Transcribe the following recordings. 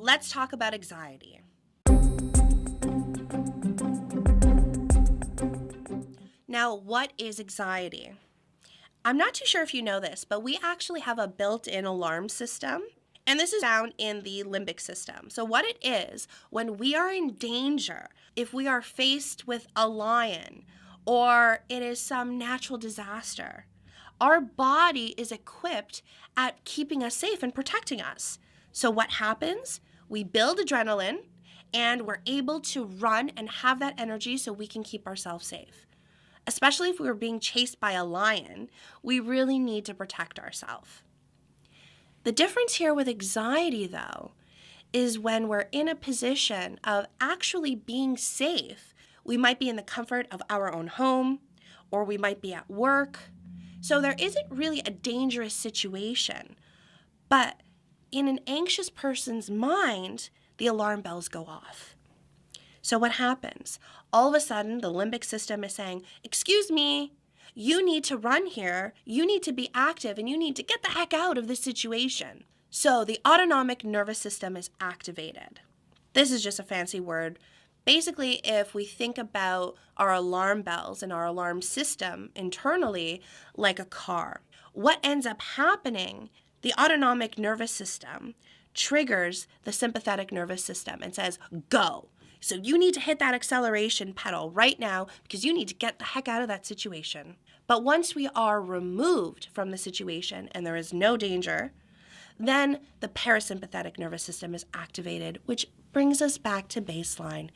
let's talk about anxiety. Now, what is anxiety? I'm not too sure if you know this, but we actually have a built-in alarm system, and this is found in the limbic system. So what it is, when we are in danger, if we are faced with a lion or it is some natural disaster, our body is equipped at keeping us safe and protecting us. So what happens? We build adrenaline and we're able to run and have that energy so we can keep ourselves safe. Especially if we were being chased by a lion, we really need to protect ourselves. The difference here with anxiety, though, is when we're in a position of actually being safe. We might be in the comfort of our own home, or we might be at work. So there isn't really a dangerous situation. But in an anxious person's mind, the alarm bells go off. So what happens? All of a sudden, the limbic system is saying, excuse me, you need to run here, you need to be active, and you need to get the heck out of this situation. So the autonomic nervous system is activated. This is just a fancy word. Basically, if we think about our alarm bells and our alarm system internally like a car, what ends up happening, the autonomic nervous system triggers the sympathetic nervous system and says, go. So you need to hit that acceleration pedal right now because you need to get the heck out of that situation. But once we are removed from the situation and there is no danger, then the parasympathetic nervous system is activated, which brings us back to baseline.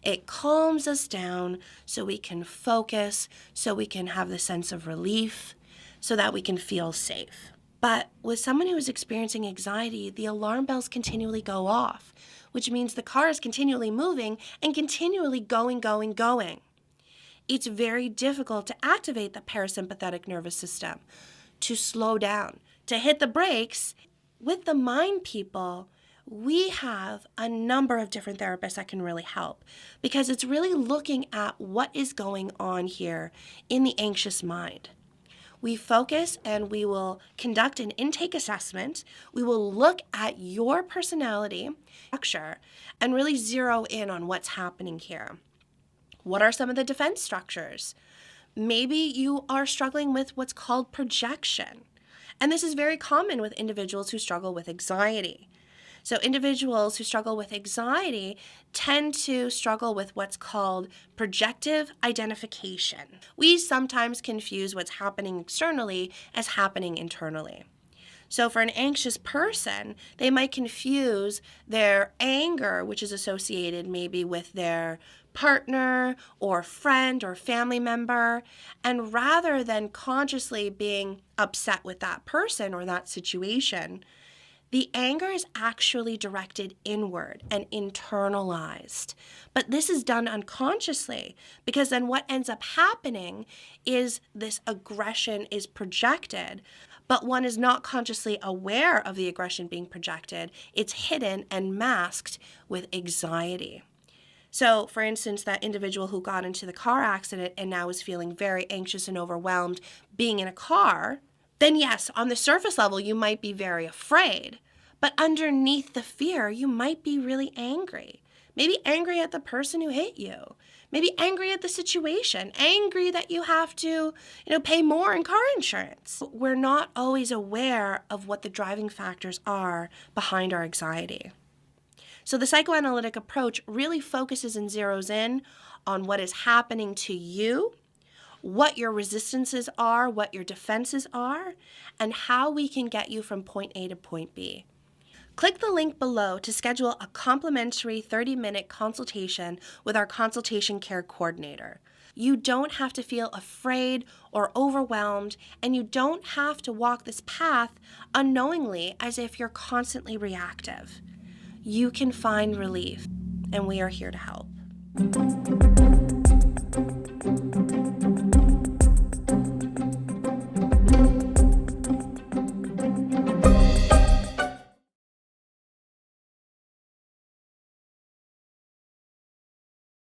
It calms us down so we can focus, so we can have the sense of relief, so that we can feel safe. But with someone who is experiencing anxiety, the alarm bells continually go off, which means the car is continually moving and continually going. It's very difficult to activate the parasympathetic nervous system, to slow down, to hit the brakes. With the mind people, we have a number of different therapists that can really help because it's really looking at what is going on here in the anxious mind. We focus and we will conduct an intake assessment. We will look at your personality structure and really zero in on what's happening here. What are some of the defense structures? Maybe you are struggling with what's called projection. And this is very common with individuals who struggle with anxiety. So individuals who struggle with anxiety tend to struggle with what's called projective identification. We sometimes confuse what's happening externally as happening internally. So for an anxious person, they might confuse their anger, which is associated maybe with their partner or friend or family member, and rather than consciously being upset with that person or that situation, the anger is actually directed inward and internalized. But this is done unconsciously because then what ends up happening is this aggression is projected, but one is not consciously aware of the aggression being projected. It's hidden and masked with anxiety. So, for instance, that individual who got into the car accident and now is feeling very anxious and overwhelmed being in a car, then yes, on the surface level, you might be very afraid, but underneath the fear, you might be really angry. Maybe angry at the person who hit you. Maybe angry at the situation, angry that you have to, pay more in car insurance. We're not always aware of what the driving factors are behind our anxiety. So the psychoanalytic approach really focuses and zeroes in on what is happening to you, what your resistances are, what your defenses are, and how we can get you from point A to point B. Click the link below to schedule a complimentary 30-minute consultation with our consultation care coordinator. You don't have to feel afraid or overwhelmed, and you don't have to walk this path unknowingly as if you're constantly reactive. You can find relief, and we are here to help.